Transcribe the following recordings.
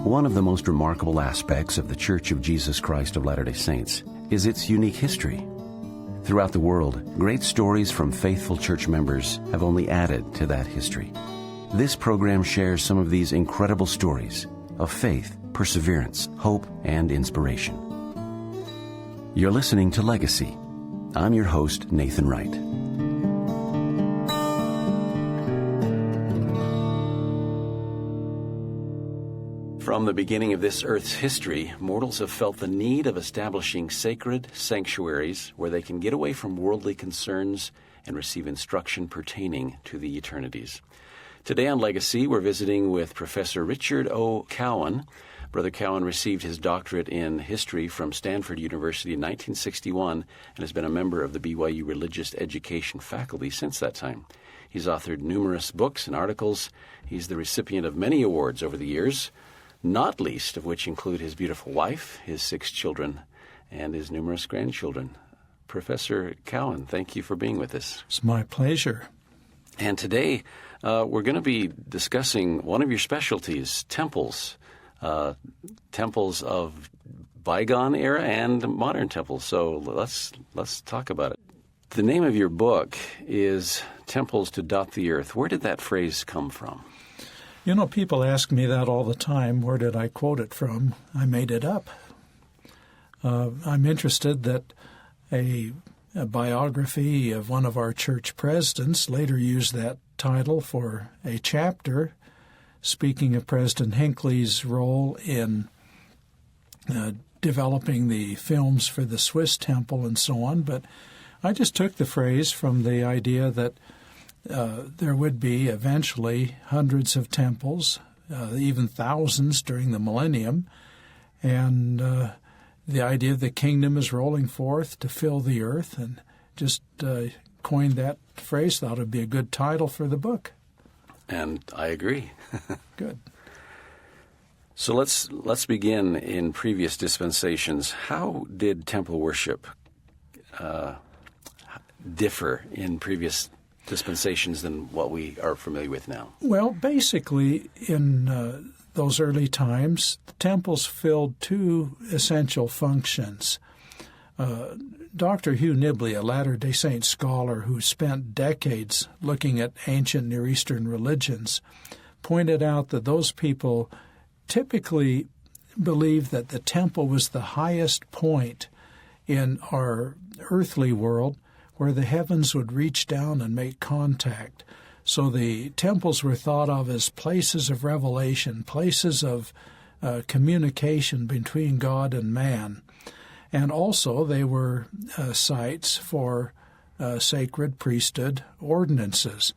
One of the most remarkable aspects of the Church of Jesus Christ of Latter-day Saints is its unique history. Throughout the world, great stories from faithful church members have only added to that history. This program shares some of these incredible stories of faith, perseverance, hope, and inspiration. You're listening to Legacy. I'm your host, Nathan Wright. From the beginning of this earth's history, mortals have felt the need of establishing sacred sanctuaries where they can get away from worldly concerns and receive instruction pertaining to the eternities. Today on Legacy, we're visiting with Professor Richard O. Cowan. Brother Cowan received his doctorate in history from Stanford University in 1961 and has been a member of the BYU Religious Education faculty since that time. He's authored numerous books and articles. He's the recipient of many awards over the years, not least of which include his beautiful wife, his 6 children, and his numerous grandchildren. Professor Cowan, thank you for being with us. It's my pleasure. And today we're going to be discussing one of your specialties, temples. Temples of bygone era and modern temples. So let's talk about it. The name of your book is Temples to Dot the Earth. Where did that phrase come from? You know, people ask me that all the time. Where did I quote it from? I made it up. I'm interested that a biography of one of our church presidents later used that title for a chapter, speaking of President Hinckley's role in developing the films for the Swiss temple and so on. But I just took the phrase from the idea that there would be eventually hundreds of temples, even thousands during the millennium, and the idea of the kingdom is rolling forth to fill the earth, and just coined that phrase. Thought it would be a good title for the book. And I agree. Good. So let's begin in previous dispensations. How did temple worship differ in previous dispensations than what we are familiar with now? Well, basically, in those early times, the temples filled 2 essential functions. Dr. Hugh Nibley, a Latter-day Saint scholar who spent decades looking at ancient Near Eastern religions, pointed out that those people typically believed that the temple was the highest point in our earthly world where the heavens would reach down and make contact. So the temples were thought of as places of revelation, places of communication between God and man. And also they were sites for sacred priesthood ordinances.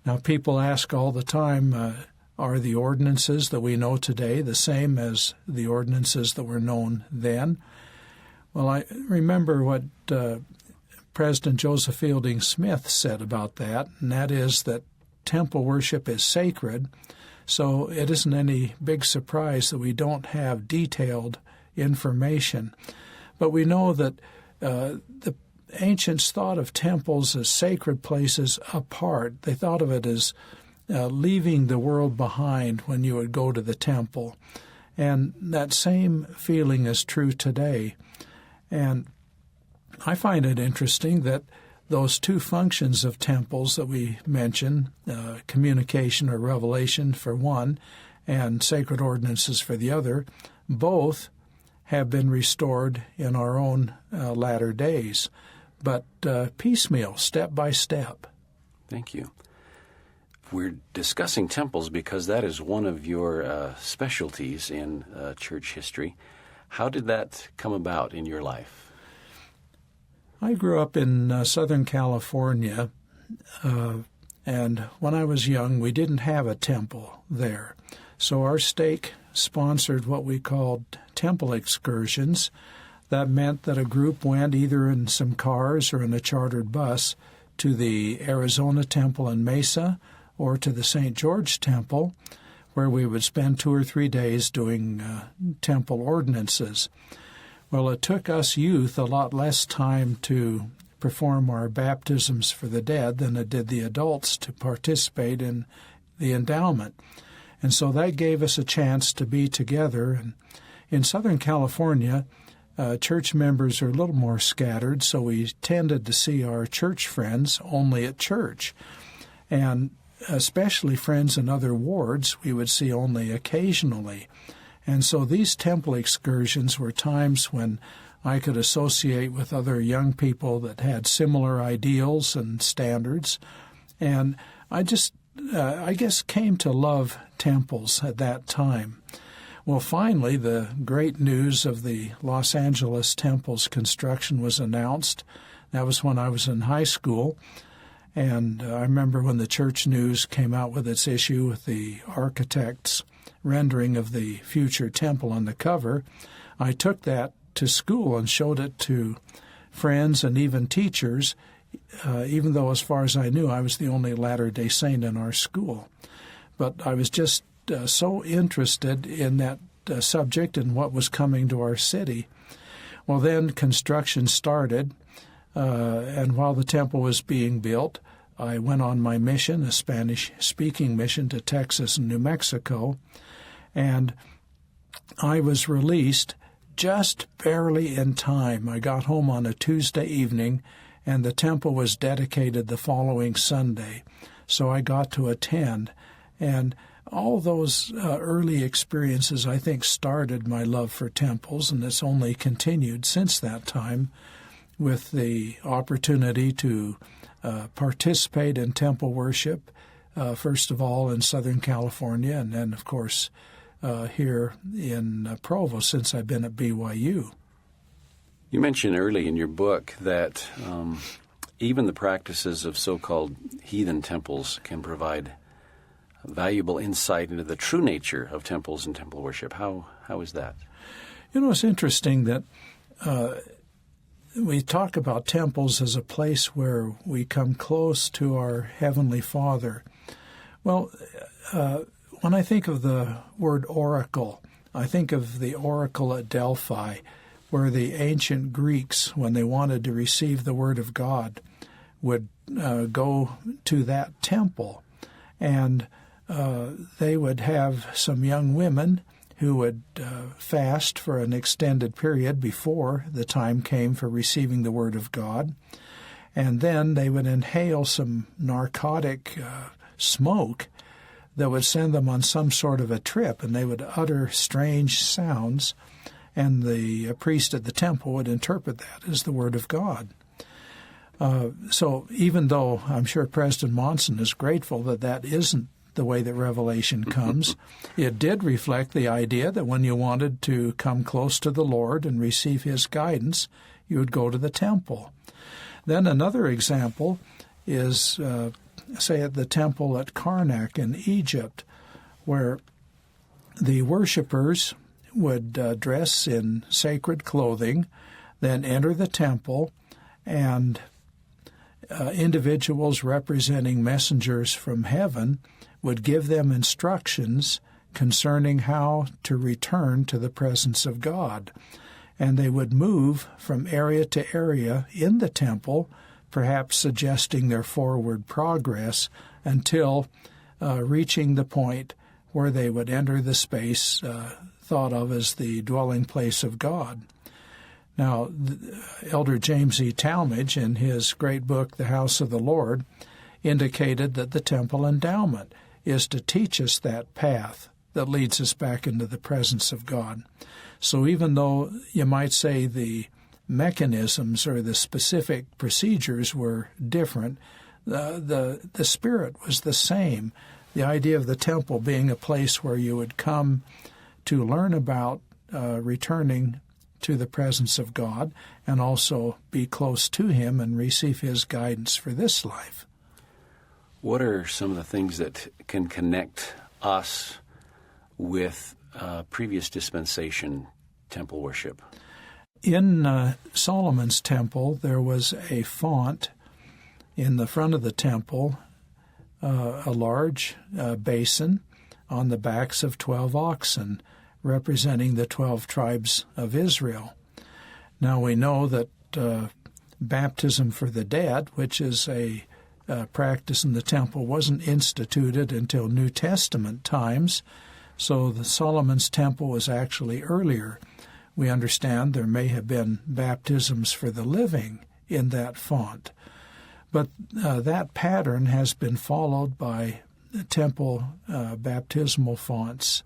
Now people ask all the time, are the ordinances that we know today the same as the ordinances that were known then? Well, I remember what President Joseph Fielding Smith said about that, and that is that temple worship is sacred, so it isn't any big surprise that we don't have detailed information. But we know that the ancients thought of temples as sacred places apart. They thought of it as leaving the world behind when you would go to the temple. And that same feeling is true today. And I find it interesting that those 2 functions of temples that we mention, communication or revelation for one, and sacred ordinances for the other, both have been restored in our own latter days, but piecemeal, step by step. Thank you. We're discussing temples because that is one of your specialties in church history. How did that come about in your life? I grew up in Southern California, and when I was young, we didn't have a temple there. So our stake sponsored what we called temple excursions. That meant that a group went either in some cars or in a chartered bus to the Arizona Temple in Mesa or to the St. George Temple, where we would spend 2 or 3 days doing temple ordinances. Well, it took us youth a lot less time to perform our baptisms for the dead than it did the adults to participate in the endowment. And so that gave us a chance to be together. And in Southern California, church members are a little more scattered, so we tended to see our church friends only at church. And especially friends in other wards, we would see only occasionally. And so these temple excursions were times when I could associate with other young people that had similar ideals and standards. And I guess, came to love temples at that time. Well, finally, the great news of the Los Angeles temple's construction was announced. That was when I was in high school. And I remember when the Church News came out with its issue with the architect's rendering of the future temple on the cover, I took that to school and showed it to friends and even teachers, even though, as far as I knew, I was the only Latter-day Saint in our school. But I was just so interested in that subject and what was coming to our city. Well, then construction started, and while the temple was being built, I went on my mission, a Spanish-speaking mission to Texas and New Mexico, and I was released just barely in time. I got home on a Tuesday evening, and the temple was dedicated the following Sunday, so I got to attend. And all those early experiences, I think, started my love for temples, and it's only continued since that time with the opportunity to participate in temple worship, first of all in Southern California, and then, of course, here in Provo since I've been at BYU. You mentioned early in your book that even the practices of so-called heathen temples can provide valuable insight into the true nature of temples and temple worship. How is that? You know, it's interesting that we talk about temples as a place where we come close to our Heavenly Father. Well, when I think of the word oracle, I think of the oracle at Delphi, where the ancient Greeks, when they wanted to receive the Word of God, would go to that temple. And they would have some young women who would fast for an extended period before the time came for receiving the Word of God. And then they would inhale some narcotic smoke that would send them on some sort of a trip, and they would utter strange sounds, and the priest at the temple would interpret that as the Word of God. So even though I'm sure President Monson is grateful that that isn't the way that Revelation comes, it did reflect the idea that when you wanted to come close to the Lord and receive His guidance, you would go to the temple. Then another example is, say, at the temple at Karnak in Egypt, where the worshipers would dress in sacred clothing, then enter the temple, and individuals representing messengers from heaven would give them instructions concerning how to return to the presence of God. And they would move from area to area in the temple, perhaps suggesting their forward progress until reaching the point where they would enter the space thought of as the dwelling place of God. Now, Elder James E. Talmage, in his great book, The House of the Lord, indicated that the temple endowment is to teach us that path that leads us back into the presence of God. So even though you might say the mechanisms or the specific procedures were different, the spirit was the same. The idea of the temple being a place where you would come to learn about returning to the presence of God and also be close to Him and receive His guidance for this life. What are some of the things that can connect us with previous dispensation temple worship? In Solomon's temple, there was a font in the front of the temple, a large basin on the backs of 12 oxen, representing the 12 tribes of Israel. Now we know that baptism for the dead, which is a practice in the temple wasn't instituted until New Testament times, so the Solomon's temple was actually earlier. We understand there may have been baptisms for the living in that font, but that pattern has been followed by temple baptismal fonts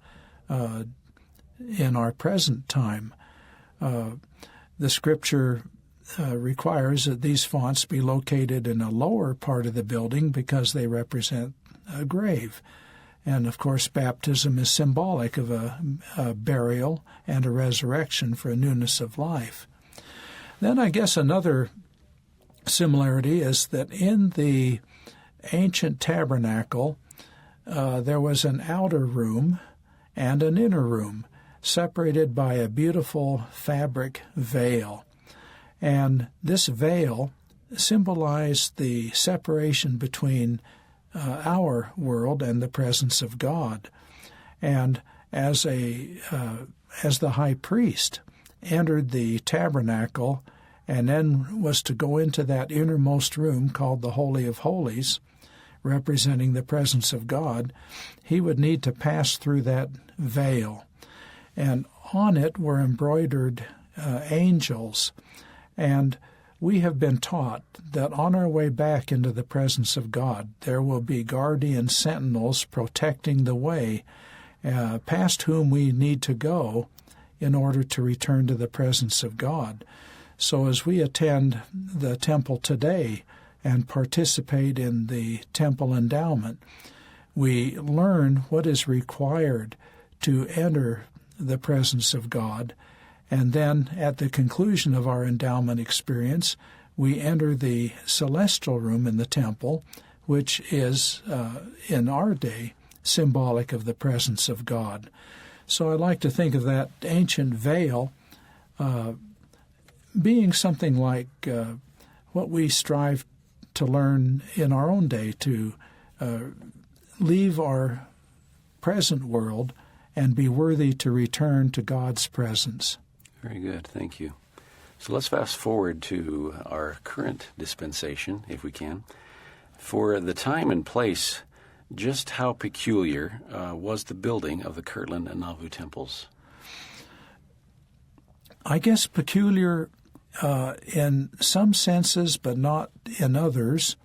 in our present time. The Scripture requires that these fonts be located in a lower part of the building because they represent a grave. And, of course, baptism is symbolic of a burial and a resurrection for a newness of life. Then I guess another similarity is that in the ancient tabernacle, there was an outer room and an inner room, separated by a beautiful fabric veil. And this veil symbolized the separation between our world and the presence of God. And as the high priest entered the tabernacle and then was to go into that innermost room called the Holy of Holies, representing the presence of God, he would need to pass through that veil. And on it were embroidered angels. And we have been taught that on our way back into the presence of God, there will be guardian sentinels protecting the way, past whom we need to go in order to return to the presence of God. So as we attend the temple today and participate in the temple endowment, we learn what is required to enter the presence of God. And then at the conclusion of our endowment experience, we enter the celestial room in the temple, which is, in our day, symbolic of the presence of God. So I like to think of that ancient veil being something like what we strive to learn in our own day, to leave our present world and be worthy to return to God's presence. Very good. Thank you. So let's fast forward to our current dispensation, if we can. For the time and place, just how peculiar was the building of the Kirtland and Nauvoo temples? I guess peculiar in some senses, but not in others.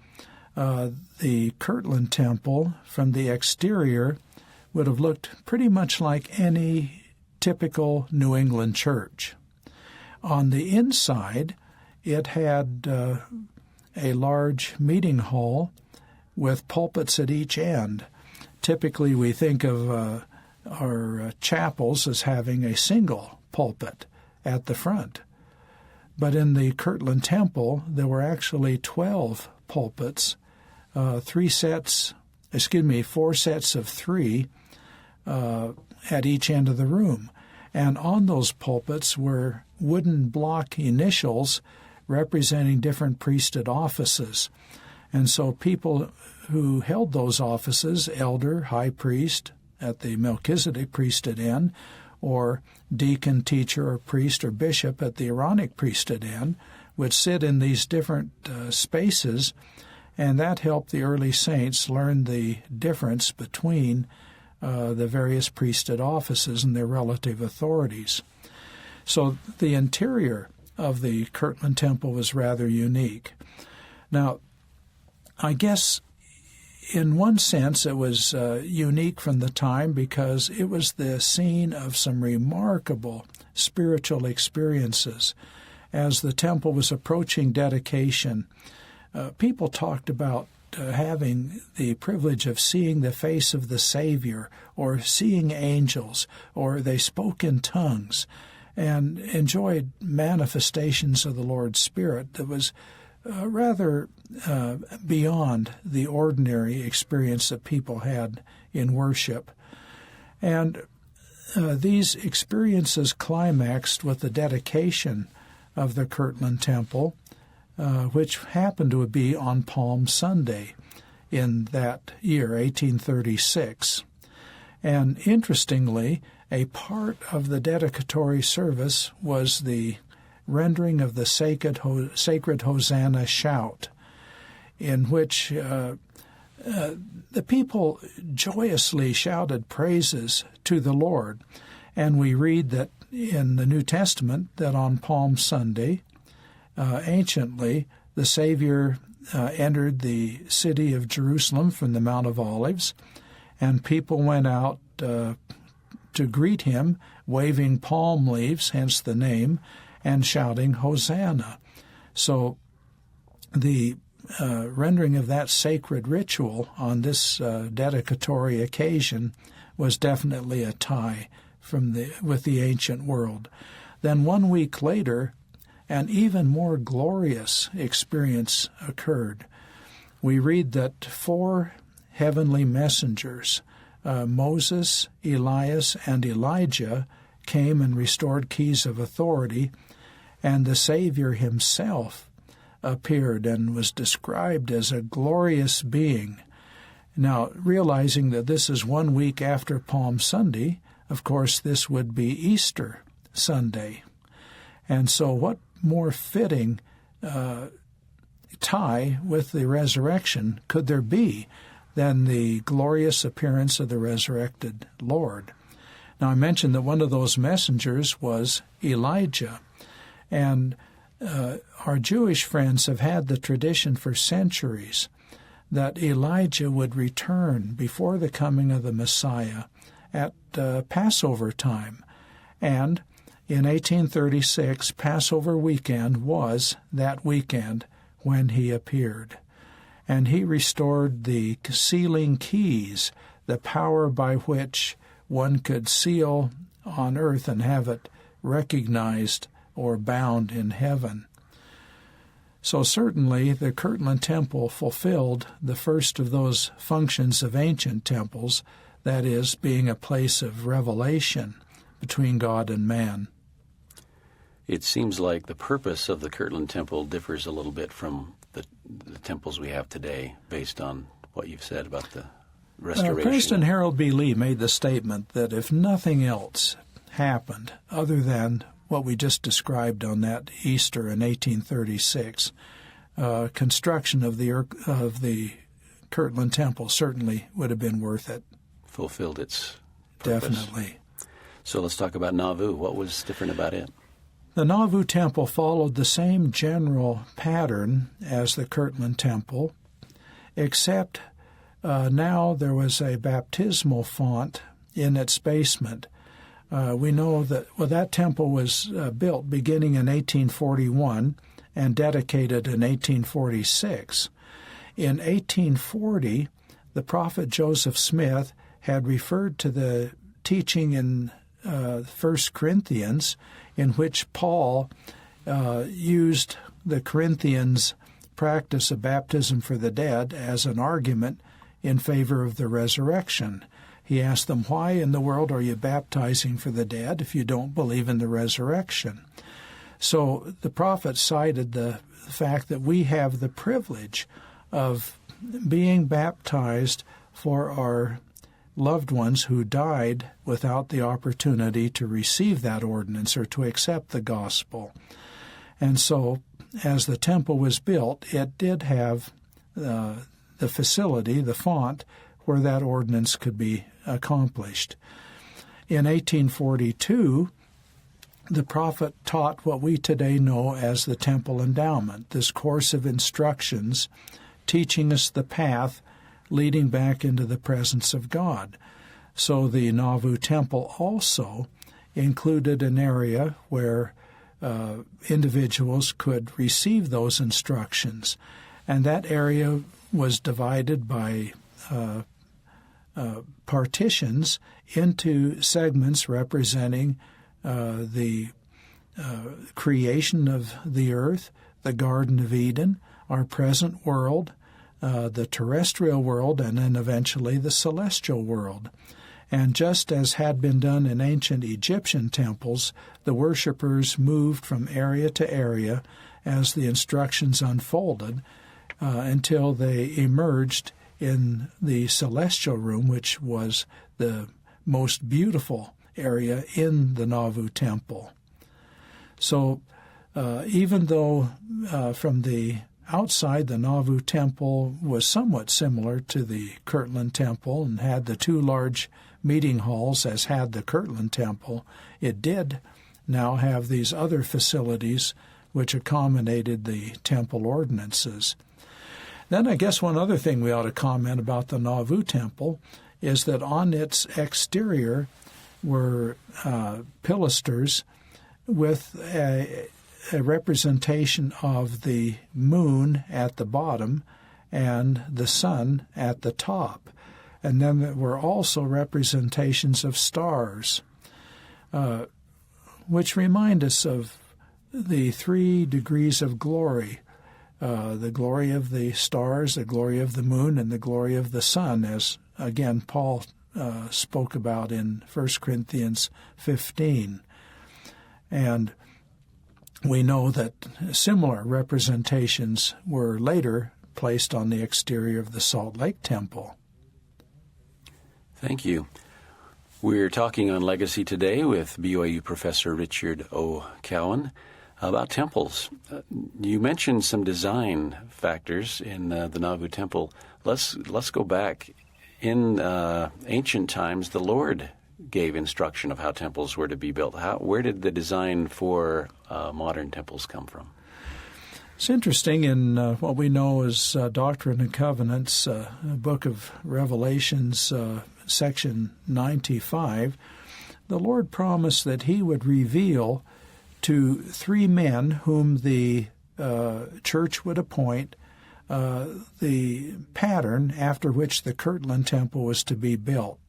The Kirtland Temple, from the exterior, would have looked pretty much like any typical New England church. On the inside, it had a large meeting hall with pulpits at each end. Typically, we think of our chapels as having a single pulpit at the front. But in the Kirtland Temple, there were actually 12 pulpits, 4 sets of 3 at each end of the room. And on those pulpits were wooden block initials representing different priesthood offices. And so people who held those offices, elder, high priest at the Melchizedek priesthood end, or deacon, teacher, or priest, or bishop at the Aaronic priesthood end, would sit in these different spaces, and that helped the early saints learn the difference between the various priesthood offices and their relative authorities. So the interior of the Kirtland Temple was rather unique. Now, I guess in one sense it was unique from the time because it was the scene of some remarkable spiritual experiences. As the temple was approaching dedication, people talked about having the privilege of seeing the face of the Savior, or seeing angels, or they spoke in tongues, and enjoyed manifestations of the Lord's Spirit that was rather beyond the ordinary experience that people had in worship. And these experiences climaxed with the dedication of the Kirtland Temple, which happened to be on Palm Sunday in that year, 1836. And interestingly, a part of the dedicatory service was the rendering of the sacred Hosanna shout. in which the people joyously shouted praises to the Lord. And we read that in the New Testament that on Palm Sunday, anciently, the Savior entered the city of Jerusalem from the Mount of Olives, and people went out to greet him, waving palm leaves, hence the name, and shouting Hosanna. So the rendering of that sacred ritual on this dedicatory occasion was definitely a tie with the ancient world. Then 1 week later, an even more glorious experience occurred. We read that 4 heavenly messengers, Moses, Elias, and Elijah, came and restored keys of authority, and the Savior himself appeared and was described as a glorious being. Now, realizing that this is 1 week after Palm Sunday, of course, this would be Easter Sunday. And so what more fitting tie with the resurrection could there be than the glorious appearance of the resurrected Lord? Now, I mentioned that one of those messengers was Elijah. And our Jewish friends have had the tradition for centuries that Elijah would return before the coming of the Messiah at Passover time. And in 1836, Passover weekend was that weekend when he appeared. And he restored the sealing keys, the power by which one could seal on earth and have it recognized or bound in heaven. So certainly the Kirtland Temple fulfilled the first of those functions of ancient temples, that is, being a place of revelation between God and man. It seems like the purpose of the Kirtland Temple differs a little bit from the temples we have today, based on what you've said about the restoration. President Harold B. Lee made the statement that if nothing else happened other than what we just described on that Easter in 1836, construction of the Kirtland Temple certainly would have been worth it. Fulfilled its purpose. Definitely. So let's talk about Nauvoo. What was different about it? The Nauvoo Temple followed the same general pattern as the Kirtland Temple, except now there was a baptismal font in its basement. We know that that temple was built beginning in 1841 and dedicated in 1846. In 1840, the prophet Joseph Smith had referred to the teaching in 1 Corinthians in which Paul used the Corinthians' practice of baptism for the dead as an argument in favor of the resurrection. He asked them, why in the world are you baptizing for the dead if you don't believe in the resurrection? So the prophet cited the fact that we have the privilege of being baptized for our loved ones who died without the opportunity to receive that ordinance or to accept the gospel. And so, as the temple was built, it did have the facility, the font, where that ordinance could be accomplished. In 1842, the prophet taught what we today know as the Temple Endowment, this course of instructions teaching us the path leading back into the presence of God. So the Nauvoo Temple also included an area where individuals could receive those instructions, and that area was divided by partitions into segments representing the creation of the earth, the Garden of Eden, our present world, the terrestrial world, and then eventually the celestial world. And just as had been done in ancient Egyptian temples, the worshipers moved from area to area as the instructions unfolded until they emerged in the celestial room, which was the most beautiful area in the Nauvoo Temple. So even though from the outside, the Nauvoo Temple was somewhat similar to the Kirtland Temple and had the two large meeting halls as had the Kirtland Temple. It did now have these other facilities which accommodated the temple ordinances. Then I guess one other thing we ought to comment about the Nauvoo Temple is that on its exterior were pilasters with a representation of the moon at the bottom and the sun at the top. And then there were also representations of stars, which remind us of the 3 degrees of glory, the glory of the stars, the glory of the moon, and the glory of the sun, as, again, Paul spoke about in 1 Corinthians 15. And we know that similar representations were later placed on the exterior of the Salt Lake Temple. Thank you. We're talking on Legacy today with BYU Professor Richard O. Cowan about temples. You mentioned some design factors in the Nauvoo Temple. Let's go back. In ancient times, the Lord gave instruction of how temples were to be built. Where did the design for modern temples come from? It's interesting in what we know as Doctrine and Covenants, Book of Revelations, section 95, the Lord promised that he would reveal to 3 men whom the church would appoint the pattern after which the Kirtland Temple was to be built.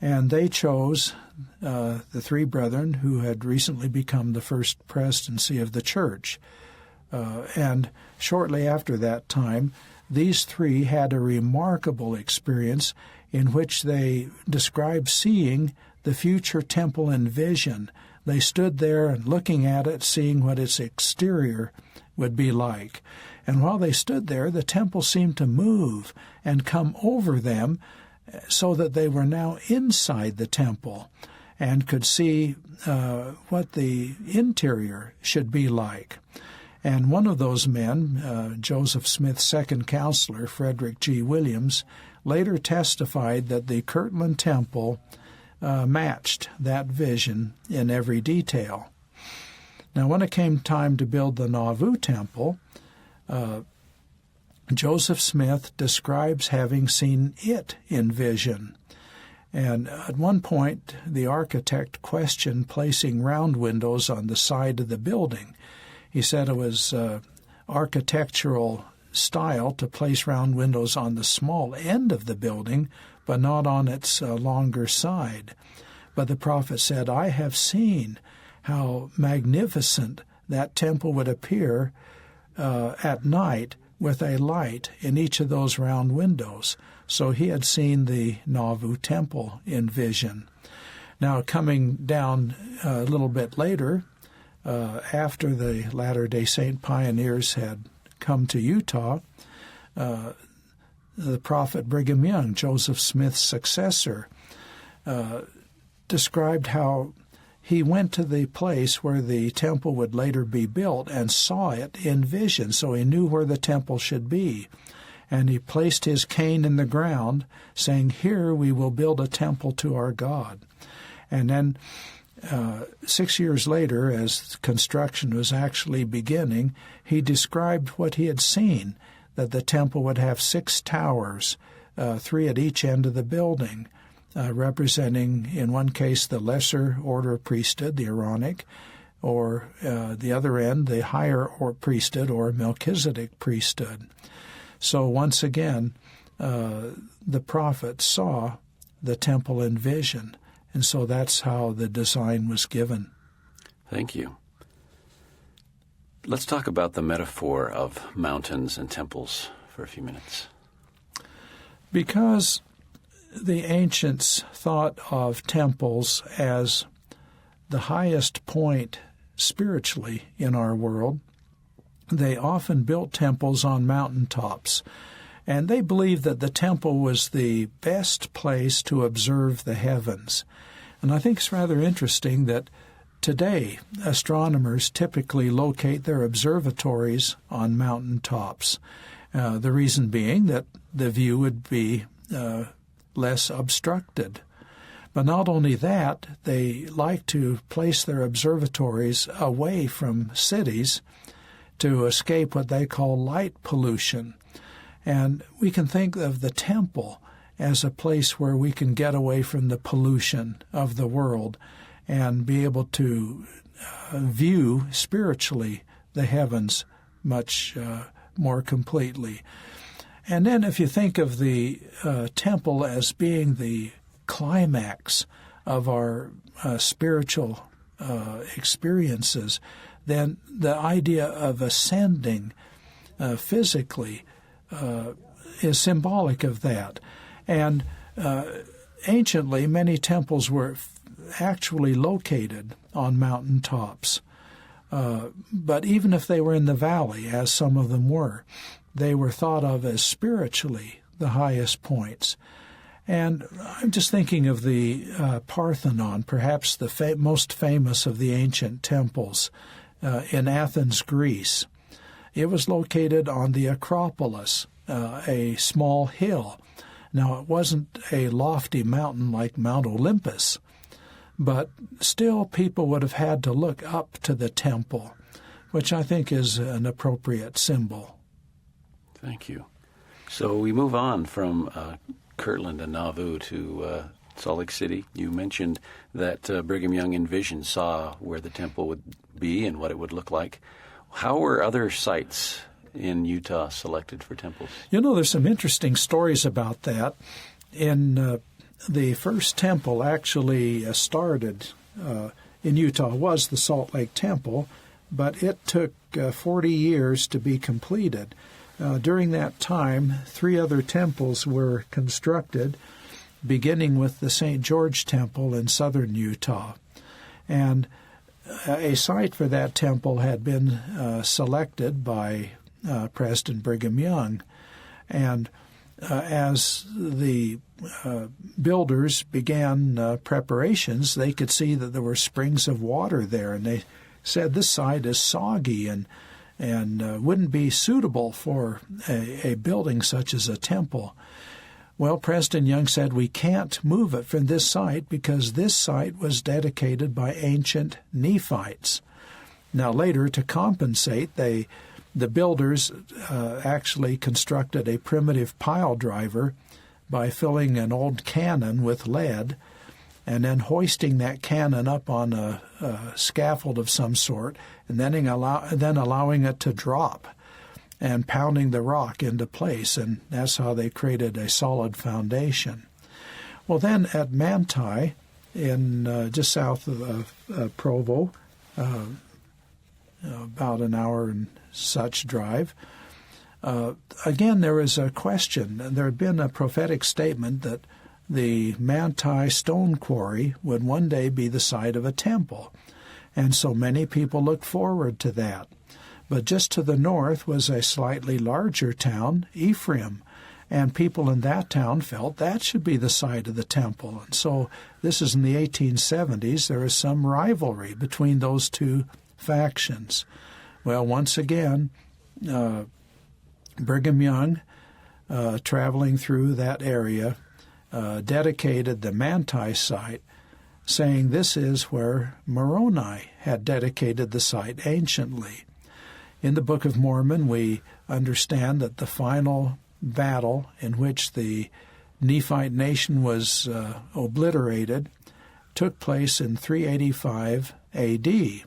And they chose the 3 brethren who had recently become the first presidency of the church. And shortly after that time, these 3 had a remarkable experience in which they described seeing the future temple in vision. They stood there and looking at it, seeing what its exterior would be like. And while they stood there, the temple seemed to move and come over them so that they were now inside the temple and could see what the interior should be like. And one of those men, Joseph Smith's second counselor, Frederick G. Williams, later testified that the Kirtland Temple matched that vision in every detail. Now, when it came time to build the Nauvoo Temple, Joseph Smith describes having seen it in vision. And at one point, the architect questioned placing round windows on the side of the building. He said it was architectural style to place round windows on the small end of the building, but not on its longer side. But the prophet said, I have seen how magnificent that temple would appear at night with a light in each of those round windows. So he had seen the Nauvoo Temple in vision. Now, coming down a little bit later, after the Latter-day Saint pioneers had come to Utah, the prophet Brigham Young, Joseph Smith's successor, described how he went to the place where the temple would later be built and saw it in vision, so he knew where the temple should be. And he placed his cane in the ground, saying, here we will build a temple to our God. And then 6 years later, as construction was actually beginning, he described what he had seen, that the temple would have 6 towers, 3 at each end of the building, representing, in one case, the lesser order of priesthood, the Aaronic, or the other end, the higher priesthood, or Melchizedek priesthood. So once again, the prophet saw the temple in vision, and so that's how the design was given. Thank you. Let's talk about the metaphor of mountains and temples for a few minutes. Because the ancients thought of temples as the highest point spiritually in our world, they often built temples on mountaintops, and they believed that the temple was the best place to observe the heavens. And I think it's rather interesting that today, astronomers typically locate their observatories on mountain tops. The reason being that the view would be less obstructed. But not only that, they like to place their observatories away from cities to escape what they call light pollution. And we can think of the temple as a place where we can get away from the pollution of the world and be able to view spiritually the heavens much more completely. And then if you think of the temple as being the climax of our spiritual experiences, then the idea of ascending physically is symbolic of that. And anciently, many temples were actually located on mountain tops. But even if they were in the valley, as some of them were, they were thought of as spiritually the highest points. And I'm just thinking of the Parthenon, perhaps the most famous of the ancient temples in Athens, Greece. It was located on the Acropolis, a small hill. Now, it wasn't a lofty mountain like Mount Olympus, but still people would have had to look up to the temple, which I think is an appropriate symbol. Thank you. So we move on from Kirtland and Nauvoo to Salt Lake City. You mentioned that Brigham Young in vision saw where the temple would be and what it would look like. How were other sites in Utah selected for temples? You know, there's some interesting stories about that. In the first temple actually started in Utah was the Salt Lake Temple, but it took 40 years to be completed. During that time, 3 other temples were constructed, beginning with the St. George Temple in southern Utah. And a site for that temple had been selected by President Brigham Young. And as the builders began preparations, they could see that there were springs of water there, and they said this site is soggy and wouldn't be suitable for a building such as a temple. Well, President Young said we can't move it from this site because this site was dedicated by ancient Nephites. Now later, to compensate, the builders actually constructed a primitive pile driver by filling an old cannon with lead and then hoisting that cannon up on a scaffold of some sort, and then allowing it to drop and pounding the rock into place, and that's how they created a solid foundation. Well, then at Manti, in just south of Provo, about an hour and such drive, again there was a question. There had been a prophetic statement that the Manti stone quarry would one day be the site of a temple, and so many people looked forward to that. But just to the north was a slightly larger town, Ephraim, and people in that town felt that should be the site of the temple. And so this is in the 1870s. There is some rivalry between those two factions. Well, once again, Brigham Young, traveling through that area, dedicated the Manti site, saying this is where Moroni had dedicated the site anciently. In the Book of Mormon, we understand that the final battle in which the Nephite nation was obliterated took place in 385 A.D.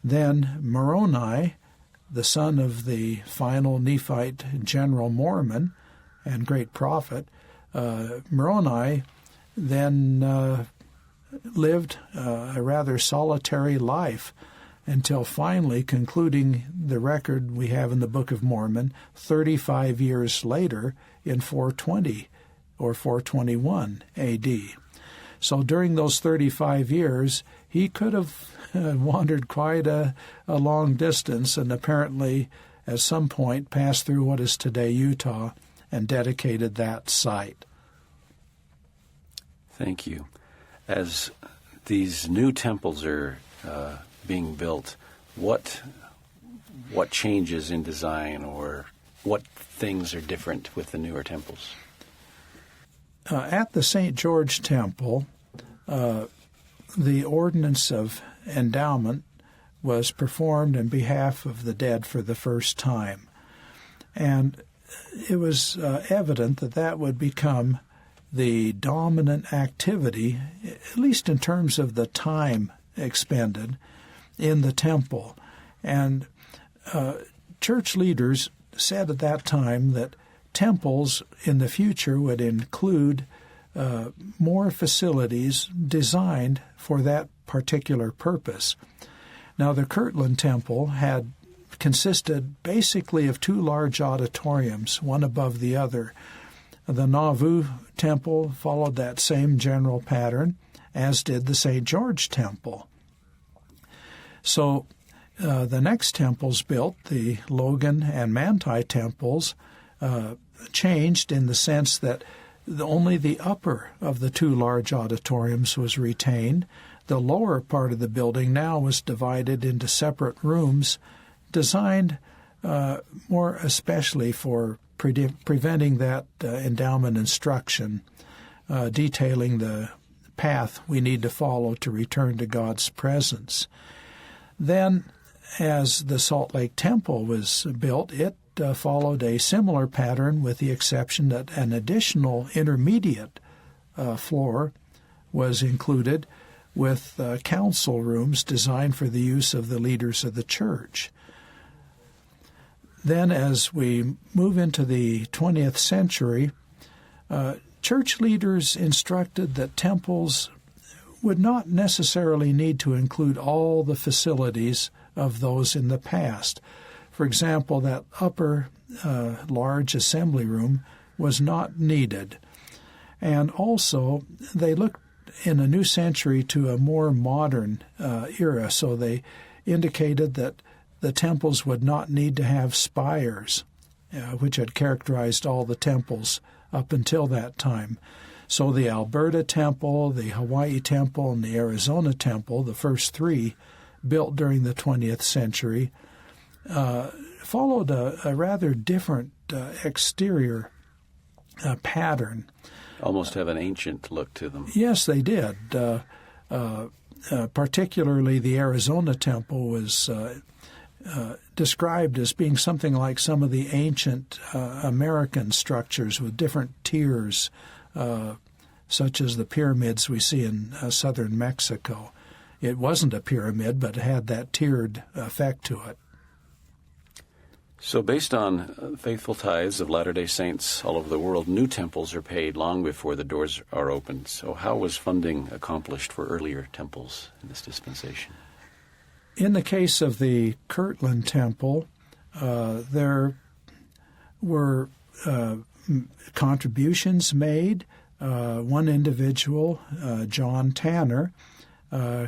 Then Moroni, the son of the final Nephite general Mormon and great prophet, Moroni then lived a rather solitary life until finally concluding the record we have in the Book of Mormon 35 years later in 420 or 421 A.D. So during those 35 years, he could have wandered quite a long distance and apparently at some point passed through what is today Utah and dedicated that site. Thank you. As these new temples are being built, what changes in design or what things are different with the newer temples? At the St. George Temple, the ordinance of endowment was performed in behalf of the dead for the first time. And it was evident that that would become the dominant activity, at least in terms of the time expended in the temple. And church leaders said at that time that temples in the future would include more facilities designed for that particular purpose. Now, the Kirtland Temple had consisted basically of two large auditoriums, one above the other. The Nauvoo Temple followed that same general pattern, as did the St. George Temple. So the next temples built, the Logan and Manti temples, changed in the sense that only the upper of the two large auditoriums was retained. The lower part of the building now was divided into separate rooms designed more especially for preventing that endowment instruction, detailing the path we need to follow to return to God's presence. Then, as the Salt Lake Temple was built, it followed a similar pattern with the exception that an additional intermediate floor was included with council rooms designed for the use of the leaders of the church. Then, as we move into the 20th century, church leaders instructed that temples would not necessarily need to include all the facilities of those in the past. For example, that upper large assembly room was not needed. And also, they looked in a new century to a more modern era, so they indicated that the temples would not need to have spires, which had characterized all the temples up until that time. So the Alberta Temple, the Hawaii Temple, and the Arizona Temple, the first three built during the 20th century, followed a rather different exterior pattern. Almost have an ancient look to them. Yes, they did. Particularly the Arizona Temple was described as being something like some of the ancient American structures with different tiers, such as the pyramids we see in southern Mexico. It wasn't a pyramid, but it had that tiered effect to it. So based on faithful tithes of Latter-day Saints all over the world, new temples are paid long before the doors are opened. So how was funding accomplished for earlier temples in this dispensation? In the case of the Kirtland Temple, there were contributions made. One individual, John Tanner,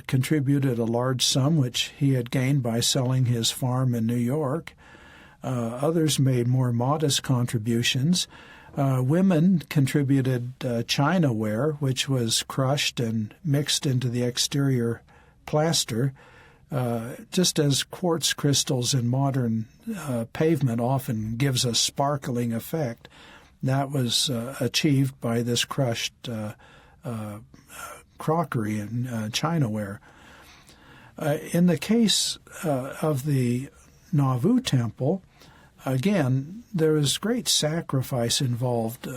contributed a large sum which he had gained by selling his farm in New York. Others made more modest contributions. Women contributed chinaware, which was crushed and mixed into the exterior plaster, just as quartz crystals in modern pavement often gives a sparkling effect. That was achieved by this crushed crockery and chinaware. In the case of the Nauvoo Temple, again, there was great sacrifice involved.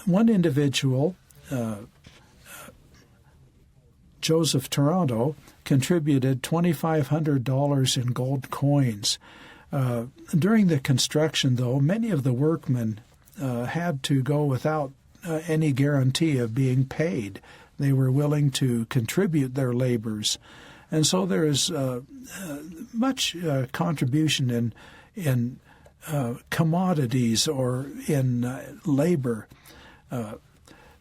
One individual, Joseph Toronto, contributed $2,500 in gold coins. During the construction, though, many of the workmen had to go without any guarantee of being paid. They were willing to contribute their labors. And so there is much contribution in commodities or in labor.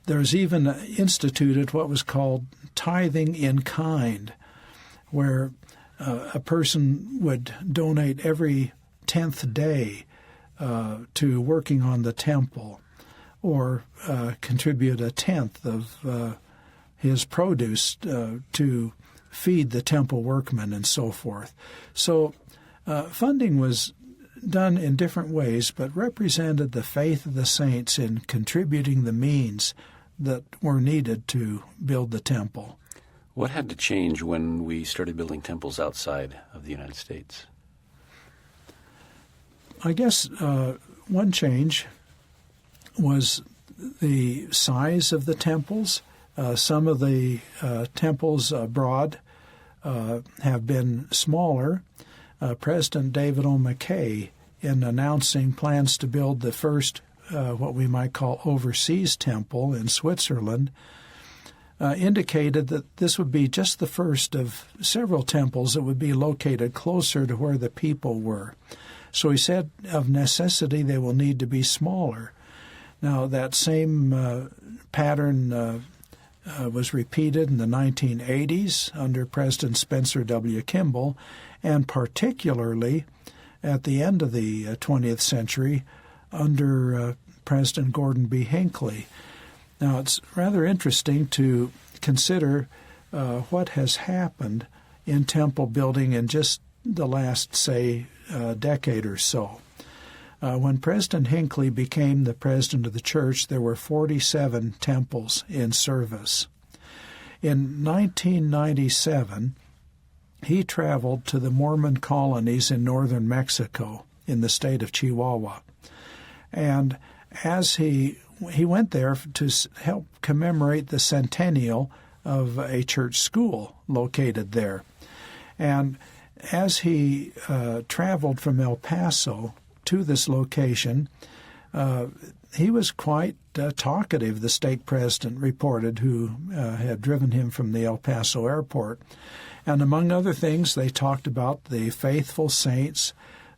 There's even instituted what was called tithing in kind, where a person would donate every 10th day to working on the temple, or contribute a tenth of his produce to feed the temple workmen and so forth. So funding was done in different ways, but represented the faith of the saints in contributing the means that were needed to build the temple. What had to change when we started building temples outside of the United States? I guess one change was the size of the temples. Some of the temples abroad have been smaller. President David O. McKay, in announcing plans to build the first what we might call overseas temple in Switzerland, indicated that this would be just the first of several temples that would be located closer to where the people were. So he said, of necessity, they will need to be smaller. Now, that same pattern was repeated in the 1980s under President Spencer W. Kimball, and particularly at the end of the 20th century under President Gordon B. Hinckley. Now, it's rather interesting to consider what has happened in temple building in just the last, say, decade or so. When President Hinckley became the president of the church, there were 47 temples in service. In 1997, he traveled to the Mormon colonies in northern Mexico in the state of Chihuahua. And as he went there to help commemorate the centennial of a church school located there. And as he traveled from El Paso to this location, he was quite talkative, the stake president reported, who had driven him from the El Paso airport. And among other things, they talked about the faithful saints,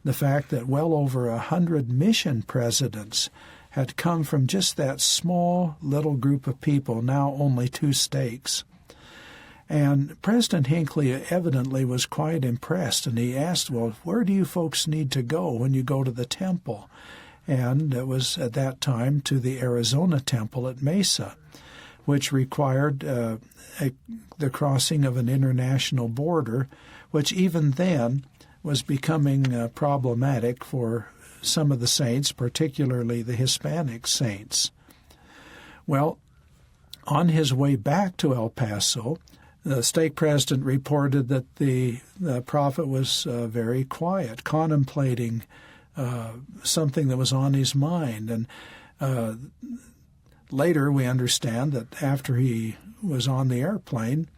the fact that well over 100 mission presidents had come from just that small little group of people, now only 2 stakes. And President Hinckley evidently was quite impressed, and he asked, well, where do you folks need to go when you go to the temple? And it was at that time to the Arizona temple at Mesa, which required the crossing of an international border, which even then was becoming problematic for some of the saints, particularly the Hispanic saints. Well, on his way back to El Paso, the stake president reported that the prophet was very quiet, contemplating something that was on his mind. And later we understand that after he was on the airplane,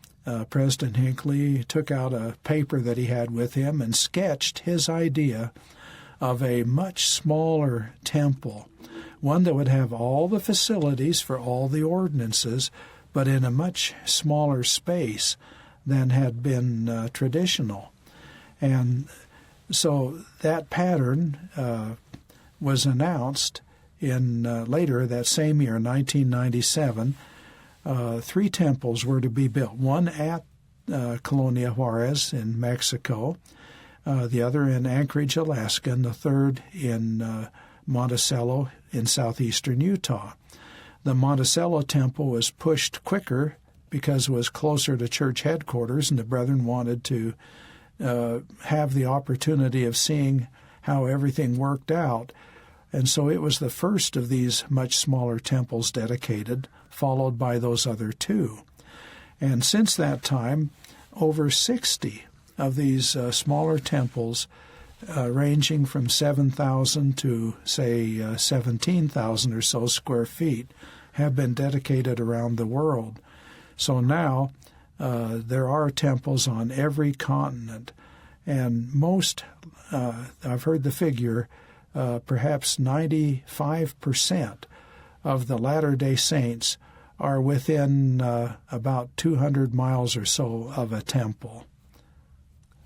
President Hinckley took out a paper that he had with him and sketched his idea of a much smaller temple, one that would have all the facilities for all the ordinances, but in a much smaller space than had been traditional. And so that pattern was announced in later that same year, 1997. 3 temples were to be built, one at Colonia Juarez in Mexico, the other in Anchorage, Alaska, and the third in Monticello in southeastern Utah. The Monticello temple was pushed quicker because it was closer to church headquarters, and the brethren wanted to have the opportunity of seeing how everything worked out. And so it was the first of these much smaller temples dedicated, followed by those other 2. And since that time, over 60 of these smaller temples, ranging from 7,000 to, say, 17,000 or so square feet, have been dedicated around the world. So now there are temples on every continent, and most, I've heard the figure, perhaps 95% of the Latter-day Saints are within about 200 miles or so of a temple.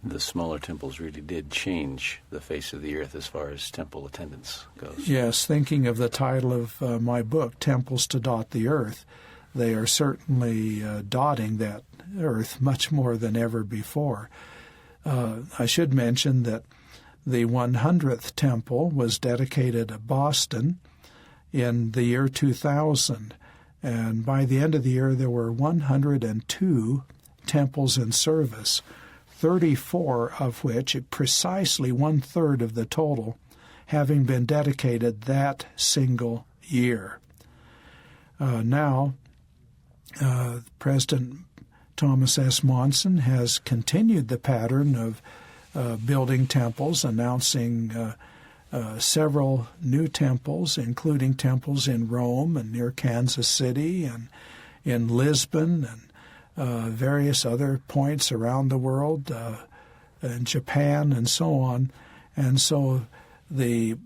The smaller temples really did change the face of the earth as far as temple attendance goes. Yes, thinking of the title of my book, Temples to Dot the Earth, they are certainly dotting that earth much more than ever before. I should mention that the 100th temple was dedicated at Boston in the year 2000, and by the end of the year there were 102 temples in service, 34 of which, precisely 1/3 of the total, having been dedicated that single year. Now, President Thomas S. Monson has continued the pattern of building temples, announcing several new temples, including temples in Rome and near Kansas City and in Lisbon and various other points around the world, in Japan and so on. And so the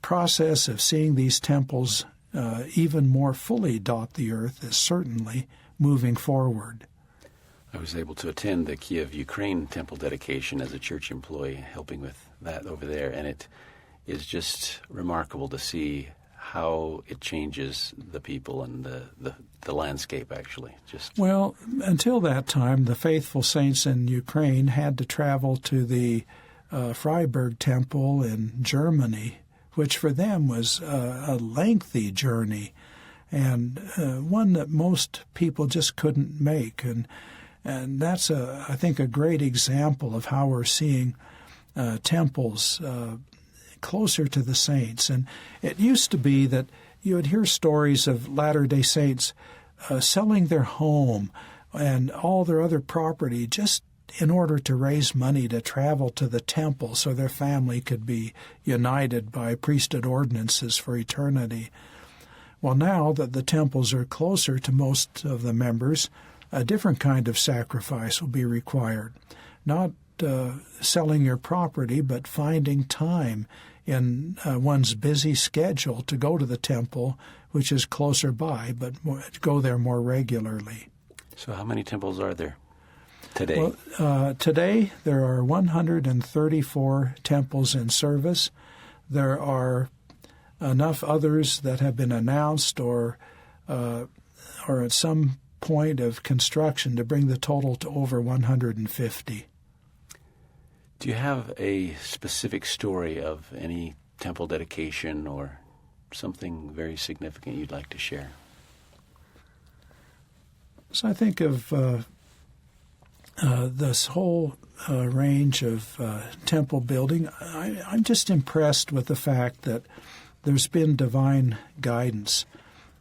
process of seeing these temples even more fully dot the earth is certainly moving forward. I was able to attend the Kiev, Ukraine temple dedication as a church employee, helping with that over there, and it is just remarkable to see how it changes the people and the landscape, actually. Well, until that time, the faithful saints in Ukraine had to travel to the Freiburg Temple in Germany, which for them was a lengthy journey and one that most people just couldn't make. And that's, I think, a great example of how we're seeing temples closer to the saints. And it used to be that you would hear stories of Latter-day Saints selling their home and all their other property just in order to raise money to travel to the temple so their family could be united by priesthood ordinances for eternity. Well, now that the temples are closer to most of the members, a different kind of sacrifice will be required. Not selling your property, but finding time in one's busy schedule to go to the temple, which is closer by, but go there more regularly. So how many temples are there today? Well, today there are 134 temples in service. There are enough others that have been announced or at some point of construction to bring the total to over 150. Do you have a specific story of any temple dedication or something very significant you'd like to share? So I think of this whole range of temple building. I'm just impressed with the fact that there's been divine guidance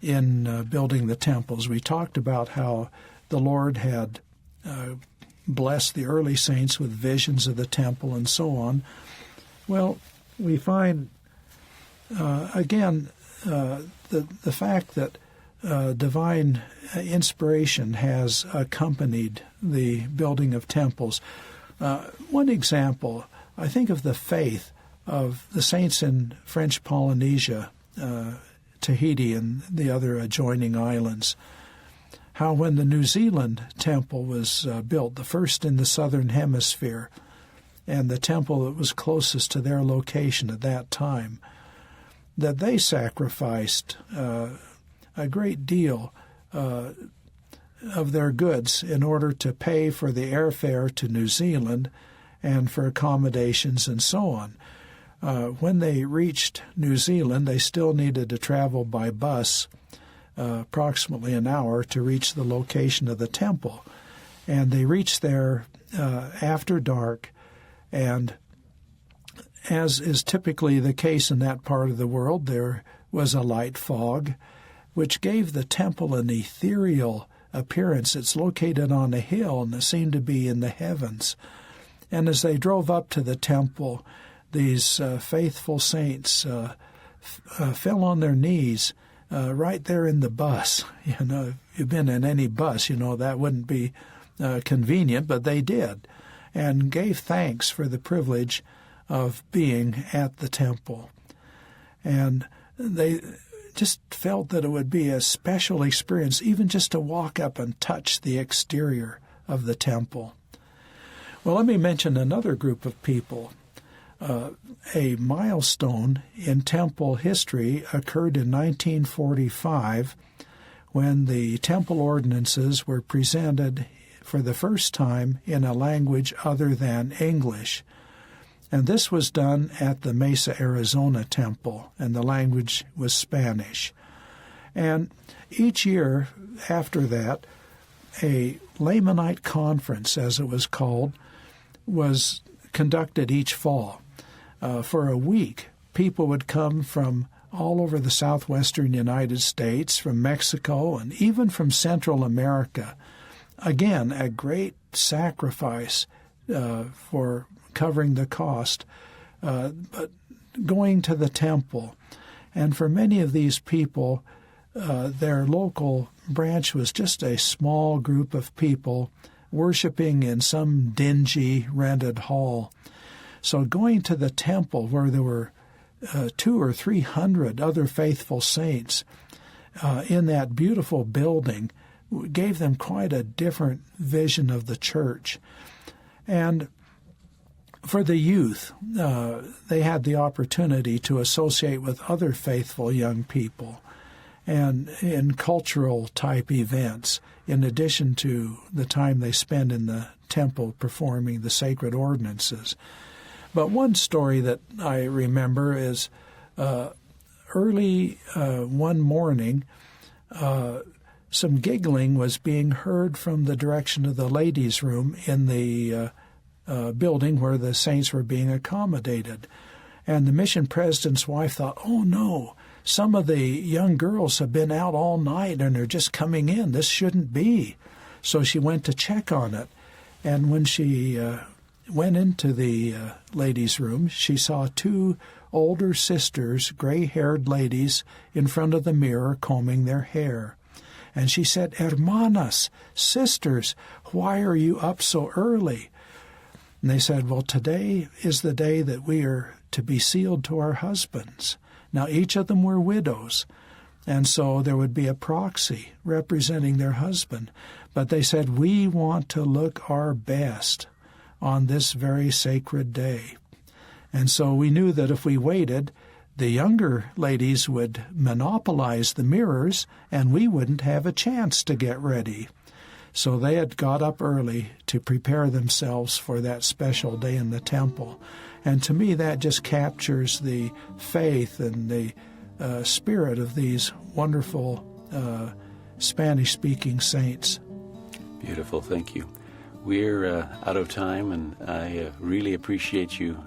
in building the temples. We talked about how the Lord had blessed the early saints with visions of the temple and so on. Well, we find, again, the fact that divine inspiration has accompanied the building of temples. One example, I think of the faith of the saints in French Polynesia, Tahiti and the other adjoining islands. How when the New Zealand temple was built, the first in the southern hemisphere, and the temple that was closest to their location at that time, that they sacrificed a great deal of their goods in order to pay for the airfare to New Zealand and for accommodations and so on. When they reached New Zealand, they still needed to travel by bus approximately an hour to reach the location of the temple. And they reached there after dark, and as is typically the case in that part of the world, there was a light fog, which gave the temple an ethereal appearance. It's located on a hill, and it seemed to be in the heavens. And as they drove up to the temple, these faithful saints fell on their knees right there in the bus. You know, if you've been in any bus, you know that wouldn't be convenient, but they did, and gave thanks for the privilege of being at the temple. And they just felt that it would be a special experience, even just to walk up and touch the exterior of the temple. Well, let me mention another group of people. A milestone in temple history occurred in 1945 when the temple ordinances were presented for the first time in a language other than English. And this was done at the Mesa, Arizona temple, and the language was Spanish. And each year after that, a Lamanite conference, as it was called, was conducted each fall. For a week, people would come from all over the southwestern United States, from Mexico, and even from Central America. Again, a great sacrifice for covering the cost, but going to the temple. And for many of these people, their local branch was just a small group of people worshiping in some dingy rented hall. So going to the temple where there were 200 or 300 other faithful saints in that beautiful building gave them quite a different vision of the church. And for the youth, they had the opportunity to associate with other faithful young people and in cultural type events, in addition to the time they spend in the temple performing the sacred ordinances. But one story that I remember is early one morning, some giggling was being heard from the direction of the ladies' room in the building where the saints were being accommodated. And the mission president's wife thought, oh no, some of the young girls have been out all night and are just coming in. This shouldn't be. So she went to check on it. And when she went into the ladies' room, she saw two older sisters, gray-haired ladies, in front of the mirror combing their hair. And she said, Hermanas, sisters, why are you up so early? And they said, well, today is the day that we are to be sealed to our husbands. Now, each of them were widows, and so there would be a proxy representing their husband. But they said, we want to look our best on this very sacred day. And so we knew that if we waited, the younger ladies would monopolize the mirrors, and we wouldn't have a chance to get ready. So they had got up early to prepare themselves for that special day in the temple. And to me, that just captures the faith and the spirit of these wonderful Spanish-speaking saints. Beautiful, thank you. We're out of time, and I really appreciate you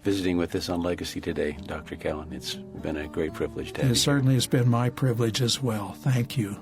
visiting with us on Legacy today, Dr. Cowan. It's been a great privilege to have you. It certainly has been my privilege as well. Thank you.